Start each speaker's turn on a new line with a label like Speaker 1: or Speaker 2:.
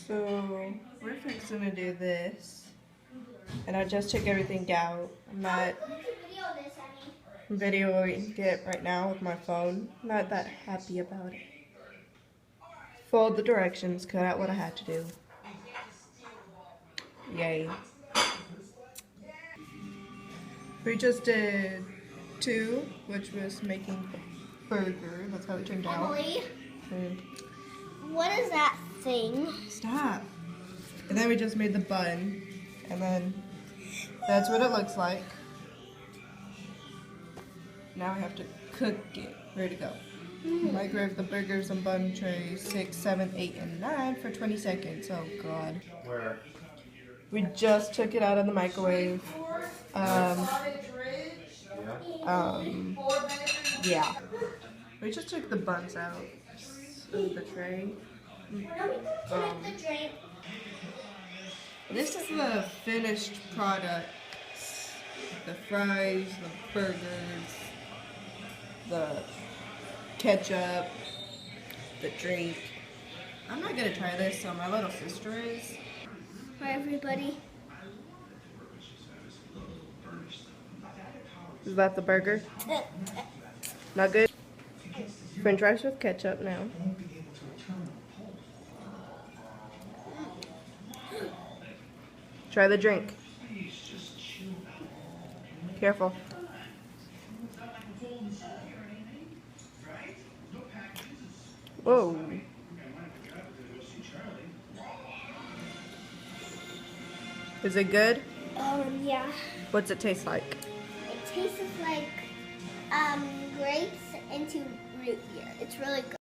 Speaker 1: So we're fixing to do this, and I just took everything out. I'm not videoing it right now with my phone. Not that happy about it. Followed the directions, cut out what I had to do. Yay. We just did 2, which was making a burger. That's how it turned out.
Speaker 2: Emily,
Speaker 1: And
Speaker 2: what is that thing?
Speaker 1: stop. And then we just made the bun, and then that's what it looks like. Now we have to cook it. Ready to go. Microwave the burgers and bun trays 6, 7, 8, and 9 for 20 seconds. Oh god.
Speaker 3: Where?
Speaker 1: We just took it out of the microwave. Yeah. We just took the buns out of the tray. This is the finished product. The fries, the burgers, the ketchup, the drink. I'm not gonna try this, so my little sister is.
Speaker 2: Hi, everybody.
Speaker 1: Is that the burger? Not good? French fries with ketchup now. Try the drink. Careful. Whoa. Is it good?
Speaker 2: Yeah.
Speaker 1: What's it taste like?
Speaker 2: It tastes like grapes into root beer. It's really good.